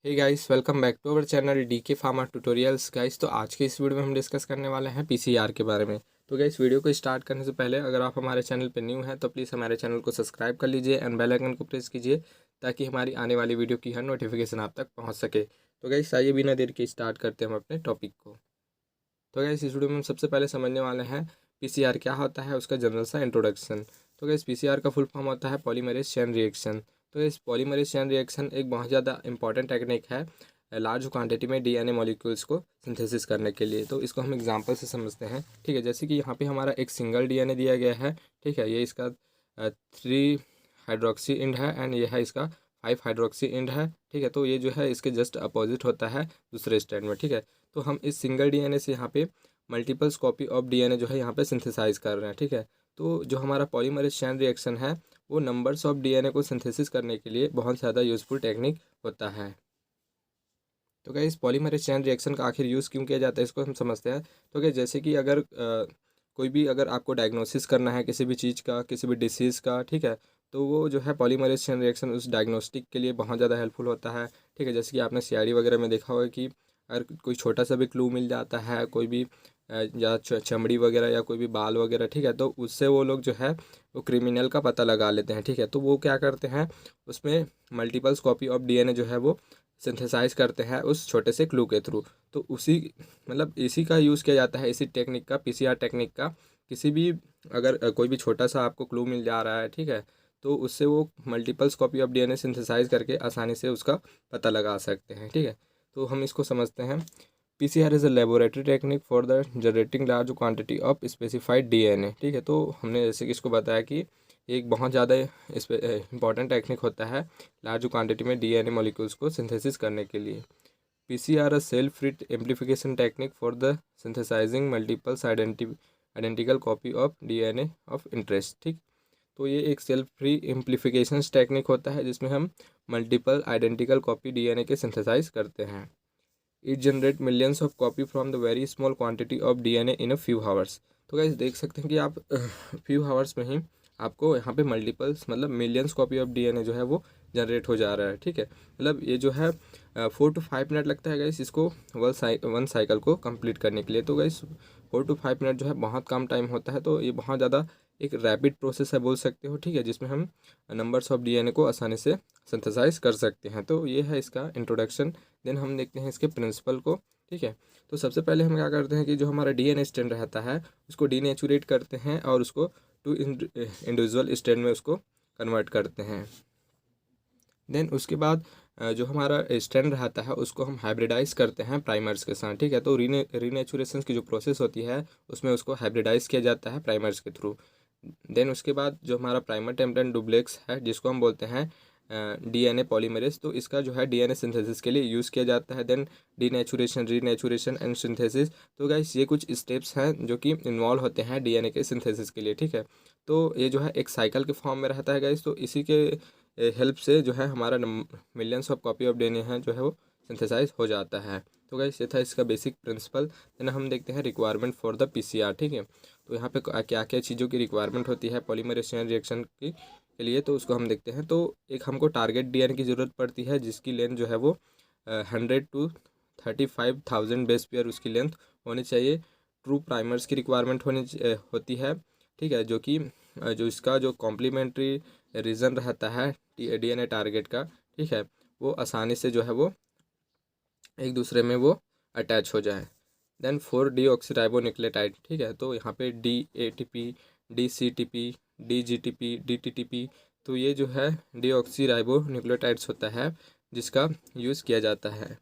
Hey guys, welcome back to our channel DK pharma tutorials. Guys, तो आज के इस वीडियो में हम डिस्कस करने वाले हैं पीसीआर के बारे में। तो गाइस, वीडियो को स्टार्ट करने से पहले अगर आप हमारे चैनल पर न्यू हैं तो प्लीज़ हमारे चैनल को सब्सक्राइब कर लीजिए एंड बेल आइकन को प्रेस कीजिए ताकि हमारी आने वाली वीडियो की हर नोटिफिकेशन आप तक पहुँच सके। तो गाइस, आइए बिना देर के स्टार्ट करते हैं हम अपने टॉपिक को। तो गाइस, इस वीडियो में हम सबसे पहले समझने वाले हैं पीसीआर क्या होता है, उसका जनरल सा इंट्रोडक्शन। तो गाइस, पीसीआर का फुल फॉर्म होता है पॉलीमरेज चेन रिएक्शन। तो इस पॉलीमरेज चेन रिएक्शन एक बहुत ज़्यादा इंपॉर्टेंट टेक्निक है लार्ज क्वांटिटी में डीएनए मॉलिक्यूल्स को सिंथेसिस करने के लिए। तो इसको हम एग्जांपल से समझते हैं। ठीक है, जैसे कि यहाँ पे हमारा एक सिंगल डीएनए दिया गया है। ठीक है, ये इसका 3 हाइड्रोक्सी इंड है एंड ये है इसका 5 हाइड्रोक्सी इंड है। ठीक है, तो ये जो है इसके जस्ट अपोजिट होता है दूसरे स्टैंड में। ठीक है, तो हम इस सिंगल डीएनए से यहाँ पे मल्टीपल्स कॉपी ऑफ डीएनए जो है यहाँ पे सिंथेसाइज कर रहे हैं। ठीक है, तो जो हमारा पॉलीमरेज चेन रिएक्शन है वो नंबर्स ऑफ डीएनए को सिंथेसिस करने के लिए बहुत ज़्यादा यूजफुल टेक्निक होता है। तो क्या इस पॉलीमरेज चेन रिएक्शन का आखिर यूज़ क्यों किया जाता है, इसको हम समझते हैं। तो क्या जैसे कि अगर कोई भी अगर आपको डायग्नोसिस करना है किसी भी चीज़ का, किसी भी डिसीज़ का, ठीक है, तो वो जो है पॉलीमरेज चेन रिएक्शन उस डायग्नोस्टिक के लिए बहुत ज़्यादा हेल्पफुल होता है। ठीक है, जैसे कि आपने सीआईडी वगैरह में देखा होगा कि अगर कोई छोटा सा भी क्लू मिल जाता है, कोई भी या चमड़ी वगैरह या कोई भी बाल वगैरह, ठीक है, तो उससे वो लोग जो है वो क्रिमिनल का पता लगा लेते हैं। ठीक है, तो वो क्या करते हैं, उसमें मल्टीपल्स कॉपी ऑफ डीएनए जो है वो सिंथेसाइज करते हैं उस छोटे से क्लू के थ्रू। तो उसी मतलब इसी का यूज़ किया जाता है, इसी टेक्निक का, पीसीआर टेक्निक का। किसी भी अगर कोई भी छोटा सा आपको क्लू मिल जा रहा है, ठीक है, तो उससे वो multiples copy of DNA synthesize करके आसानी से उसका पता लगा सकते हैं। ठीक है, तो हम इसको समझते हैं। PCR is a laboratory technique for the generating large quantity of specified DNA. ठीक है, तो हमने जैसे कि इसको बताया कि एक बहुत ज़्यादा इस इंपॉर्टेंट टेक्निक होता है लार्ज क्वांटिटी में डीएनए मॉलिक्यूल्स को सिंथेसिस करने के लिए। PCR a self free amplification technique for the synthesising multiples identical copy of DNA of interest. ठीक, तो ये एक सेल्फ फ्री एम्प्लीफिकेशन टेक्निक होता है जिसमें हम मल्टीपल आइडेंटिकल कॉपी डीएनए के सिंथेसाइज करते हैं। It generate millions of copy from the very small quantity of DNA in a few hours. तो गाइस देख सकते हैं कि आप फ्यू हावर्स में ही आपको यहाँ पे मल्टीपल्स मतलब मिलियंस कॉपी ऑफ डीएनए जो है वो जनरेट हो जा रहा है। ठीक है, मतलब ये जो है 4 to 5 मिनट लगता है गाइस इसको वन साइकिल को कंप्लीट करने के लिए। तो गाइस 4 to 5 मिनट जो है बहुत कम टाइम होता है, तो ये बहुत ज़्यादा एक रैपिड प्रोसेस है बोल सकते हो। ठीक है, जिसमें हम नंबर्स ऑफ डीएनए को आसानी से सिंथेसाइज कर सकते हैं। तो ये है इसका इंट्रोडक्शन। देन हम देखते हैं इसके प्रिंसिपल को। ठीक है, तो सबसे पहले हम क्या करते हैं कि जो हमारा डीएनए स्ट्रैंड रहता है उसको डीनेचुरेट करते हैं और उसको टू इंडिविजुअल स्ट्रैंड में उसको कन्वर्ट करते हैं। देन उसके बाद जो हमारा स्ट्रैंड रहता है उसको हम हाइब्रिडाइज करते हैं प्राइमर्स के साथ। ठीक है, तो रीनेचुरेशन की जो प्रोसेस होती है उसमें उसको हाइब्रिडाइज किया जाता है प्राइमर्स के थ्रू। देन उसके बाद जो हमारा प्राइमर टेम्परेट डुप्लेक्स है जिसको हम बोलते हैं डीएनए पॉलीमरेज, तो इसका जो है डीएनए सिंथेसिस के लिए यूज़ किया जाता है। Then denaturation, renaturation and synthesis. तो गाइस ये कुछ स्टेप्स हैं जो कि इन्वॉल्व होते हैं डीएनए के सिंथेसिस के लिए। ठीक है, तो ये जो है एक साइकिल के फॉर्म में रहता है गाइस, तो इसी के हेल्प से जो है हमारा millions of copy of DNA है जो है वो सिंथेसाइज हो जाता है। तो गाइस ये था इसका बेसिक प्रिंसिपल। देन हम देखते हैं रिक्वायरमेंट फॉर द पीसीआर। ठीक है, तो यहाँ पे क्या क्या चीज़ों की रिक्वायरमेंट होती है पॉलीमरेज चेन रिएक्शन की के लिए, तो उसको हम देखते हैं। तो एक हमको टारगेट डीएनए की ज़रूरत पड़ती है जिसकी लेंथ जो है वो 100 to 35,000 बेस पेयर उसकी लेंथ होनी चाहिए। ट्रू प्राइमर्स की रिक्वायरमेंट होती है। ठीक है, जो कि जो इसका जो कॉम्प्लीमेंट्री रीजन रहता है डीएनए टारगेट का, ठीक है, वो आसानी से जो है वो एक दूसरे में वो अटैच हो जाए। Then 4 deoxyribonucleotide. ठीक है, तो यहाँ पे DATP, DCTP, DGTP, DTTP, तो ये जो है डीऑक्सीराइबोन्यूक्लियोटाइड्स होता है जिसका यूज़ किया जाता है।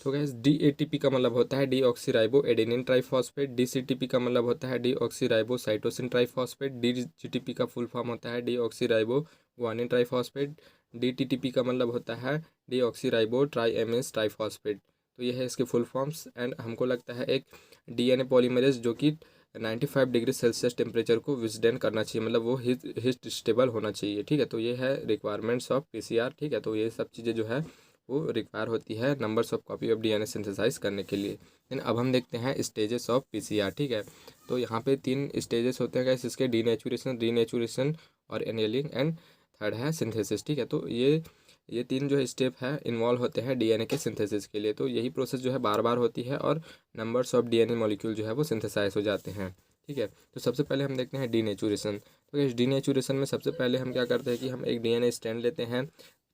तो गैस DATP का मतलब होता है डीऑक्सीराइबो एडेनिन ट्राइफॉस्फेट, DCTP का मतलब होता है डीऑक्सीराइबो साइटोसिन ट्राइफॉस्फेट, DGTP का फुल फॉर्म होता है डीऑक्सीराइबो गुआनिन ट्राइफॉस्फेट, DTTP का मतलब होता है डीऑक्सीराइबो ट्राईएमएस ट्राइफॉस्फेट। तो ये है इसके फुल फॉर्म्स। एंड हमको लगता है एक डीएनए पॉलीमरेज जो कि 95 डिग्री सेल्सियस टेम्परेचर को विथस्टैंड करना चाहिए, मतलब वो हीट स्टेबल होना चाहिए। ठीक है, तो ये है रिक्वायरमेंट्स ऑफ पीसीआर। ठीक है, तो ये सब चीज़ें जो है वो रिक्वायर होती है numbers of copy of DNA synthesize करने के लिए। देन अब हम देखते हैं स्टेजेस ऑफ पीसीआर। ठीक है, तो यहाँ पे 3 स्टेजेस होते हैं गाइस इसके, डीनेचुरेशन, रीनेचुरेशन और एनेलिंग, एंड थर्ड है सिंथेसिस। ठीक है, तो ये ये 3 जो है स्टेप है इन्वॉल्व होते हैं डीएनए के सिंथेसिस के लिए। तो यही प्रोसेस जो है बार बार होती है और नंबर्स ऑफ डीएनए मॉलिक्यूल जो है वो सिंथेसाइज हो जाते हैं। ठीक है, तो सबसे पहले हम देखते हैं डीनेचुरेशन। तो इस डीनेचुरेशन में सबसे पहले हम क्या करते हैं कि हम एक डीएनए स्ट्रैंड लेते हैं।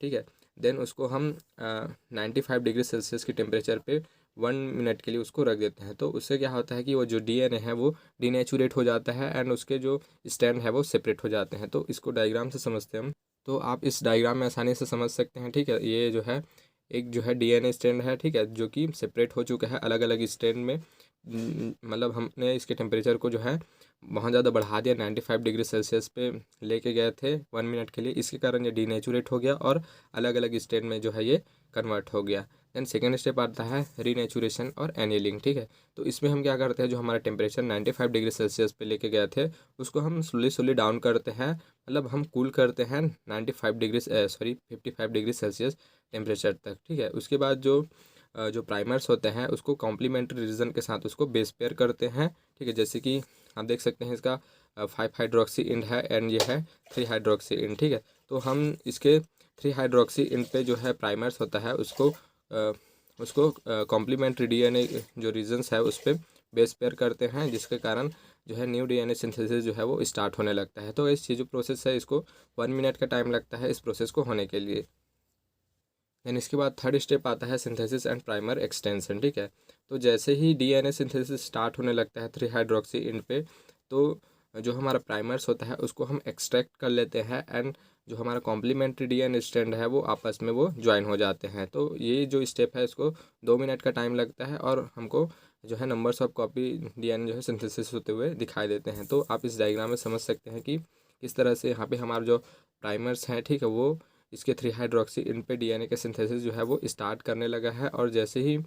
ठीक है, देन उसको हम 95 डिग्री सेल्सियस की टेम्परेचर पे 1 मिनट के लिए उसको रख देते हैं। तो उससे क्या होता है कि वो जो डीएनए है वो डीनेचुरेट हो जाता है एंड उसके जो स्ट्रैंड है वो सेपरेट हो जाते हैं। तो इसको डायग्राम से समझते हैं हम। तो आप इस डायग्राम में आसानी से समझ सकते हैं। ठीक है, ये जो है एक जो है डीएनए स्ट्रैंड है, ठीक है, जो कि सेपरेट हो चुका है अलग अलग स्ट्रैंड में। मतलब हमने इसके टेम्परेचर को जो है बहुत ज़्यादा बढ़ा दिया, 95 डिग्री सेल्सियस पे लेके गए थे 1 मिनट के लिए। इसके कारण ये डीनेचुरेट हो गया और अलग अलग स्ट्रैंड में जो है ये कन्वर्ट हो गया। देन सेकेंड स्टेप आता है रीनेचुरेशन और एनिलिंग। ठीक है, तो इसमें हम क्या करते हैं, जो हमारा टेम्परेचर 95 डिग्री सेल्सियस पे लेके गए थे उसको हम स्लोली डाउन करते हैं, मतलब हम कूल करते हैं 55 डिग्री सेल्सियस टेम्परेचर तक। ठीक है, उसके बाद जो प्राइमर्स होते हैं उसको कॉम्प्लीमेंट्री रीजन के साथ उसको बेस पेयर करते हैं। ठीक है, जैसे कि आप देख सकते हैं इसका 5 हाइड्रोक्सी इंड है एंड ये है 3 हाइड्रोक्सी इंड। ठीक है, तो हम इसके 3 हाइड्रोक्सी इंड पे जो है प्राइमर्स होता है उसको कॉम्प्लीमेंट्री डीएनए जो रीजन्स है उस पर बेस पेयर करते हैं, जिसके कारण जो है न्यू डीएनए सिंथेसिस जो है वो स्टार्ट होने लगता है। तो इस ये जो प्रोसेस है इसको 1 मिनट का टाइम लगता है इस प्रोसेस को होने के लिए। देन इसके बाद थर्ड स्टेप आता है सिंथेसिस एंड प्राइमर एक्सटेंशन। ठीक है, तो जैसे ही डीएनए सिंथेसिस स्टार्ट होने लगता है 3 हाइड्रोक्सी इंड पे, तो जो हमारा प्राइमर्स होता है उसको हम एक्सट्रैक्ट कर लेते हैं एंड जो हमारा कॉम्प्लीमेंट्री डीएनए स्ट्रैंड है वो आपस में वो ज्वाइन हो जाते हैं। तो ये जो स्टेप है इसको 2 मिनट का टाइम लगता है और हमको जो है नंबर्स ऑफ कॉपी डीएनए जो है सिंथेसिस होते हुए दिखाई देते हैं। तो आप इस डायग्राम में समझ सकते हैं कि किस तरह से यहाँ पे हमारा जो प्राइमर्स हैं, ठीक है, वो इसके 3 हाइड्रोक्सी इन पे डीएनए के सिंथेसिस जो है वो स्टार्ट करने लगा है। और जैसे ही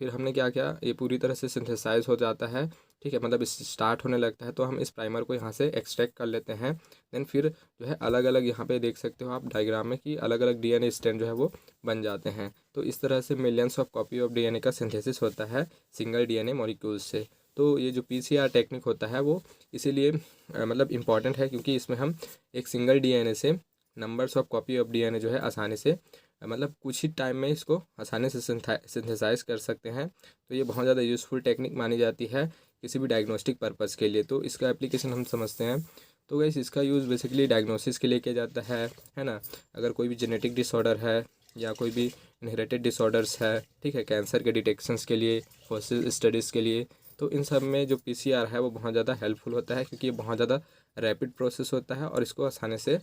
फिर हमने क्या किया, ये पूरी तरह से सिंथेसाइज हो जाता है। ठीक है, मतलब इस स्टार्ट होने लगता है तो हम इस प्राइमर को यहाँ से एक्सट्रैक्ट कर लेते हैं। देन फिर जो है अलग अलग यहाँ पे देख सकते हो आप डायग्राम में कि अलग अलग डीएनए स्ट्रैंड जो है वो बन जाते हैं। तो इस तरह से millions of copy of DNA का सिंथेसिस होता है सिंगल डीएनए मॉलिक्यूल्स से। तो ये जो पीसीआर टेक्निक होता है वो इसीलिए मतलब इम्पॉर्टेंट है, क्योंकि इसमें हम एक सिंगल डीएनए से numbers of copy of DNA जो है आसानी से मतलब कुछ ही टाइम में इसको आसानी से सिंथेसाइज कर सकते हैं। तो ये बहुत ज़्यादा यूज़फुल टेक्निक मानी जाती है किसी भी डायग्नोस्टिक पर्पज़ के लिए। तो इसका एप्लीकेशन हम समझते हैं। तो गाइस इसका यूज़ बेसिकली डायग्नोसिस के लिए किया जाता है ना। अगर कोई भी जेनेटिक डिसऑर्डर है या कोई भी इनहेरिटेड डिसऑर्डर्स है, ठीक है, कैंसर के डिटेक्शंस के लिए, फॉसिल स्टडीज़ के लिए, तो इन सब में जो पीसीआर है वो बहुत ज़्यादा हेल्पफुल होता है, क्योंकि ये बहुत ज़्यादा रैपिड प्रोसेस होता है और इसको आसानी से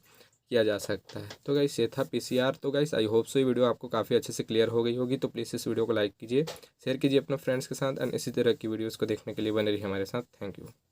किया जा सकता है। तो गाइस ये था पीसीआर। तो गाइस आई होप सो ये वीडियो आपको काफ़ी अच्छे से क्लियर हो गई होगी। तो प्लीज़ इस वीडियो को लाइक कीजिए, शेयर कीजिए अपने फ्रेंड्स के साथ एंड इसी तरह की वीडियोस को देखने के लिए बने रहिए हमारे साथ। Thank you.